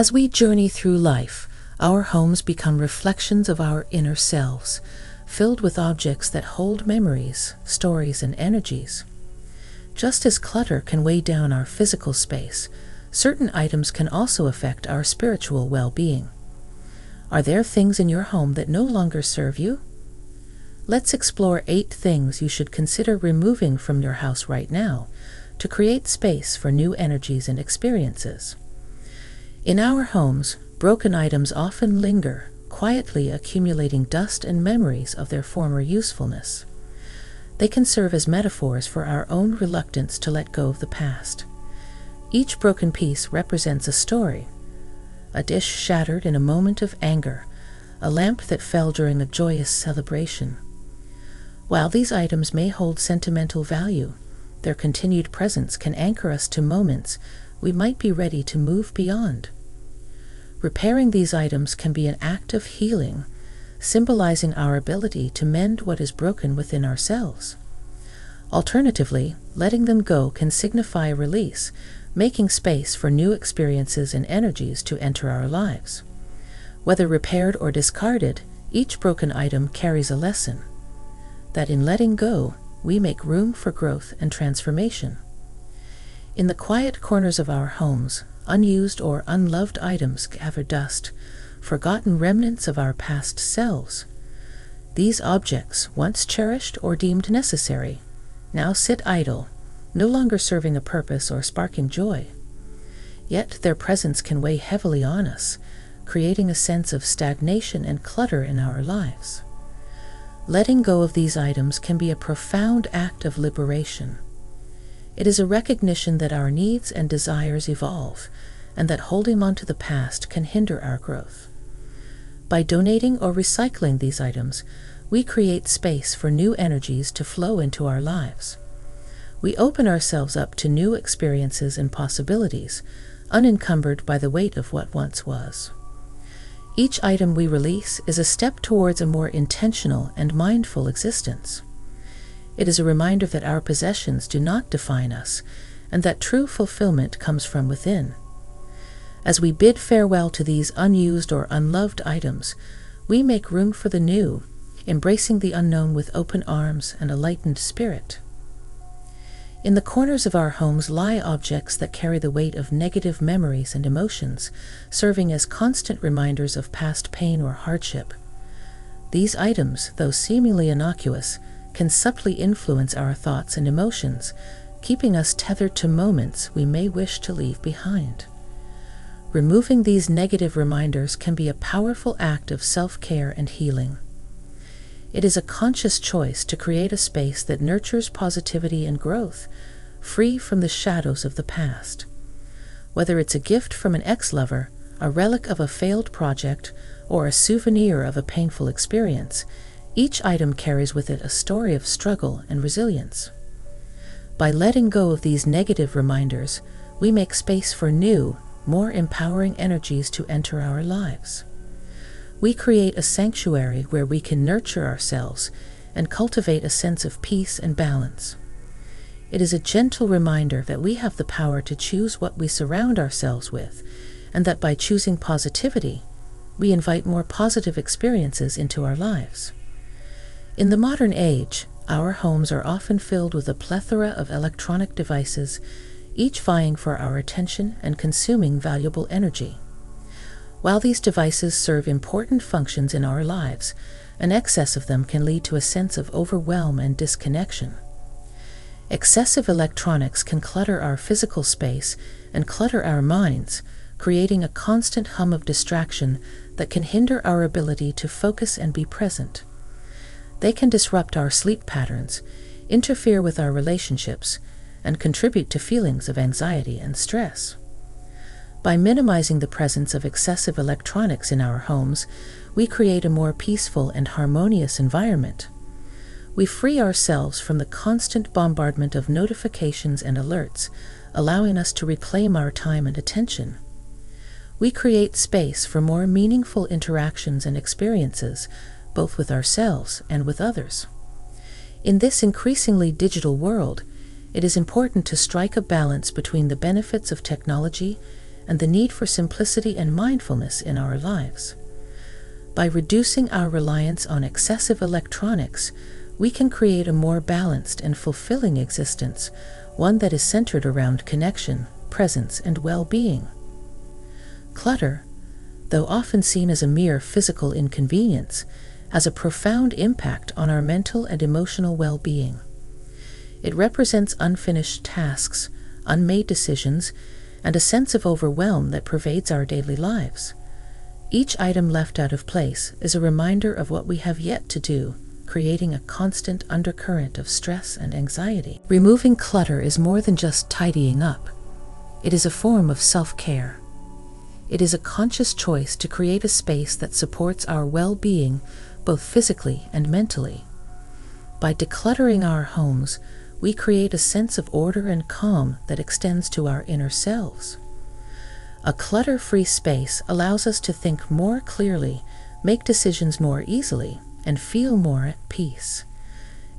As we journey through life, our homes become reflections of our inner selves, filled with objects that hold memories, stories, and energies. Just as clutter can weigh down our physical space, certain items can also affect our spiritual well-being. Are there things in your home that no longer serve you? Let's explore 8 things you should consider removing from your house right now to create space for new energies and experiences. In our homes, broken items often linger, quietly accumulating dust and memories of their former usefulness. They can serve as metaphors for our own reluctance to let go of the past. Each broken piece represents a story: a dish shattered in a moment of anger, a lamp that fell during a joyous celebration. While these items may hold sentimental value, their continued presence can anchor us to moments we might be ready to move beyond. Repairing these items can be an act of healing, symbolizing our ability to mend what is broken within ourselves. Alternatively, letting them go can signify release, making space for new experiences and energies to enter our lives. Whether repaired or discarded, each broken item carries a lesson: that in letting go, we make room for growth and transformation. In the quiet corners of our homes, unused or unloved items gather dust, forgotten remnants of our past selves. These objects, once cherished or deemed necessary, now sit idle, no longer serving a purpose or sparking joy. Yet their presence can weigh heavily on us, creating a sense of stagnation and clutter in our lives. Letting go of these items can be a profound act of liberation. It is a recognition that our needs and desires evolve, and that holding on to the past can hinder our growth. By donating or recycling these items, we create space for new energies to flow into our lives. We open ourselves up to new experiences and possibilities, unencumbered by the weight of what once was. Each item we release is a step towards a more intentional and mindful existence. It is a reminder that our possessions do not define us, and that true fulfillment comes from within. As we bid farewell to these unused or unloved items, we make room for the new, embracing the unknown with open arms and a lightened spirit. In the corners of our homes lie objects that carry the weight of negative memories and emotions, serving as constant reminders of past pain or hardship. These items, though seemingly innocuous, can subtly influence our thoughts and emotions, keeping us tethered to moments we may wish to leave behind. Removing these negative reminders can be a powerful act of self-care and healing. It is a conscious choice to create a space that nurtures positivity and growth, free from the shadows of the past. Whether it's a gift from an ex-lover, a relic of a failed project, or a souvenir of a painful experience, each item carries with it a story of struggle and resilience. By letting go of these negative reminders, we make space for new, more empowering energies to enter our lives. We create a sanctuary where we can nurture ourselves and cultivate a sense of peace and balance. It is a gentle reminder that we have the power to choose what we surround ourselves with, and that by choosing positivity, we invite more positive experiences into our lives. In the modern age, our homes are often filled with a plethora of electronic devices, each vying for our attention and consuming valuable energy. While these devices serve important functions in our lives, an excess of them can lead to a sense of overwhelm and disconnection. Excessive electronics can clutter our physical space and clutter our minds, creating a constant hum of distraction that can hinder our ability to focus and be present. They can disrupt our sleep patterns, interfere with our relationships, and contribute to feelings of anxiety and stress. By minimizing the presence of excessive electronics in our homes, we create a more peaceful and harmonious environment. We free ourselves from the constant bombardment of notifications and alerts, allowing us to reclaim our time and attention. We create space for more meaningful interactions and experiences, both with ourselves and with others. In this increasingly digital world, it is important to strike a balance between the benefits of technology and the need for simplicity and mindfulness in our lives. By reducing our reliance on excessive electronics, we can create a more balanced and fulfilling existence, one that is centered around connection, presence, and well-being. Clutter, though often seen as a mere physical inconvenience, has a profound impact on our mental and emotional well-being. It represents unfinished tasks, unmade decisions, and a sense of overwhelm that pervades our daily lives. Each item left out of place is a reminder of what we have yet to do, creating a constant undercurrent of stress and anxiety. Removing clutter is more than just tidying up. It is a form of self-care. It is a conscious choice to create a space that supports our well-being, both physically and mentally. By decluttering our homes, we create a sense of order and calm that extends to our inner selves. A clutter-free space allows us to think more clearly, make decisions more easily, and feel more at peace.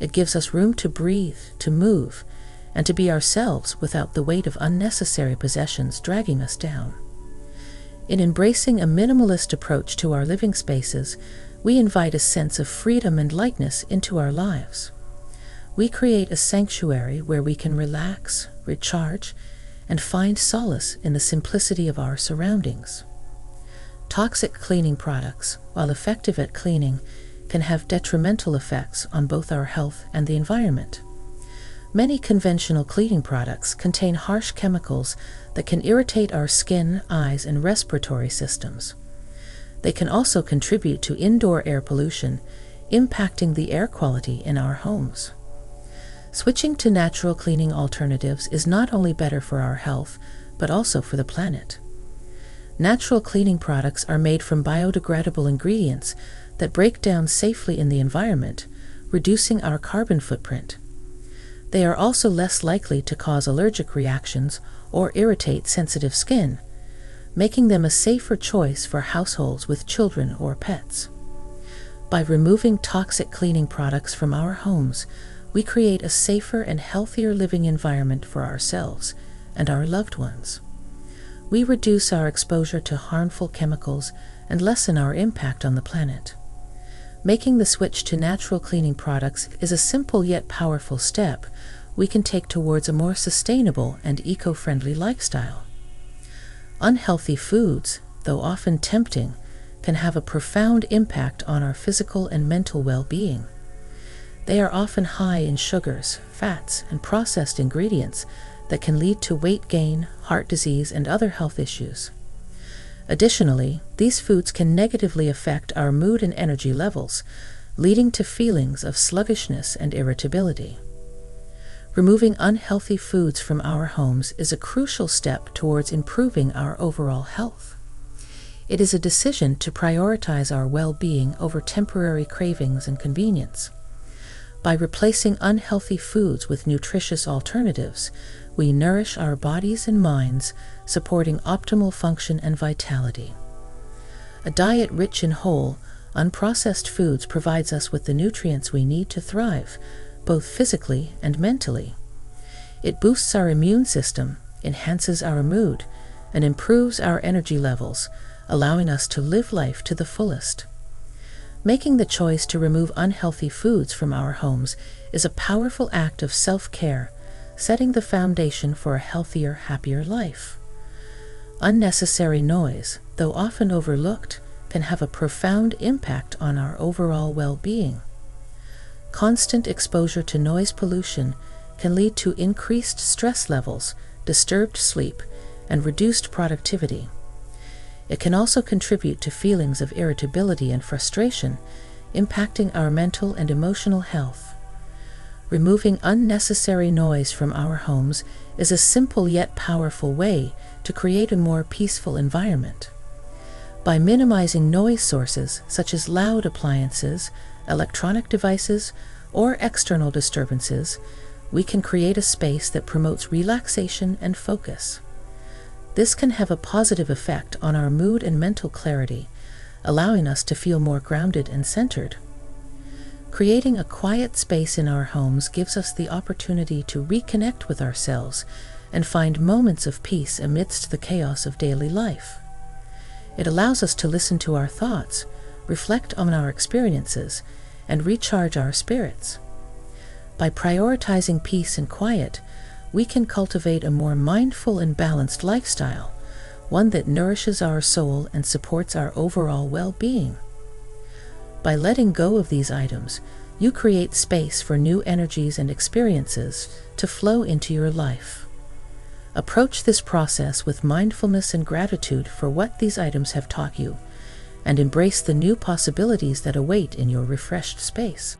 It gives us room to breathe, to move, and to be ourselves without the weight of unnecessary possessions dragging us down. In embracing a minimalist approach to our living spaces, we invite a sense of freedom and lightness into our lives. We create a sanctuary where we can relax, recharge, and find solace in the simplicity of our surroundings. Toxic cleaning products, while effective at cleaning, can have detrimental effects on both our health and the environment. Many conventional cleaning products contain harsh chemicals that can irritate our skin, eyes, and respiratory systems. They can also contribute to indoor air pollution, impacting the air quality in our homes. Switching to natural cleaning alternatives is not only better for our health, but also for the planet. Natural cleaning products are made from biodegradable ingredients that break down safely in the environment, reducing our carbon footprint. They are also less likely to cause allergic reactions or irritate sensitive skin, making them a safer choice for households with children or pets. By removing toxic cleaning products from our homes, we create a safer and healthier living environment for ourselves and our loved ones. We reduce our exposure to harmful chemicals and lessen our impact on the planet. Making the switch to natural cleaning products is a simple yet powerful step we can take towards a more sustainable and eco-friendly lifestyle. Unhealthy foods, though often tempting, can have a profound impact on our physical and mental well-being. They are often high in sugars, fats, and processed ingredients that can lead to weight gain, heart disease, and other health issues. Additionally, these foods can negatively affect our mood and energy levels, leading to feelings of sluggishness and irritability. Removing unhealthy foods from our homes is a crucial step towards improving our overall health. It is a decision to prioritize our well-being over temporary cravings and convenience. By replacing unhealthy foods with nutritious alternatives, we nourish our bodies and minds, supporting optimal function and vitality. A diet rich in whole, unprocessed foods provides us with the nutrients we need to thrive, both physically and mentally. It boosts our immune system, enhances our mood, and improves our energy levels, allowing us to live life to the fullest. Making the choice to remove unhealthy foods from our homes is a powerful act of self-care, setting the foundation for a healthier, happier life. Unnecessary noise, though often overlooked, can have a profound impact on our overall well-being. Constant exposure to noise pollution can lead to increased stress levels, disturbed sleep, and reduced productivity. It can also contribute to feelings of irritability and frustration, impacting our mental and emotional health. Removing unnecessary noise from our homes is a simple yet powerful way to create a more peaceful environment. By minimizing noise sources such as loud appliances, electronic devices, or external disturbances, we can create a space that promotes relaxation and focus. This can have a positive effect on our mood and mental clarity, allowing us to feel more grounded and centered. Creating a quiet space in our homes gives us the opportunity to reconnect with ourselves and find moments of peace amidst the chaos of daily life. It allows us to listen to our thoughts, reflect on our experiences, and recharge our spirits. By prioritizing peace and quiet, we can cultivate a more mindful and balanced lifestyle, one that nourishes our soul and supports our overall well-being. By letting go of these items, you create space for new energies and experiences to flow into your life. Approach this process with mindfulness and gratitude for what these items have taught you, and embrace the new possibilities that await in your refreshed space.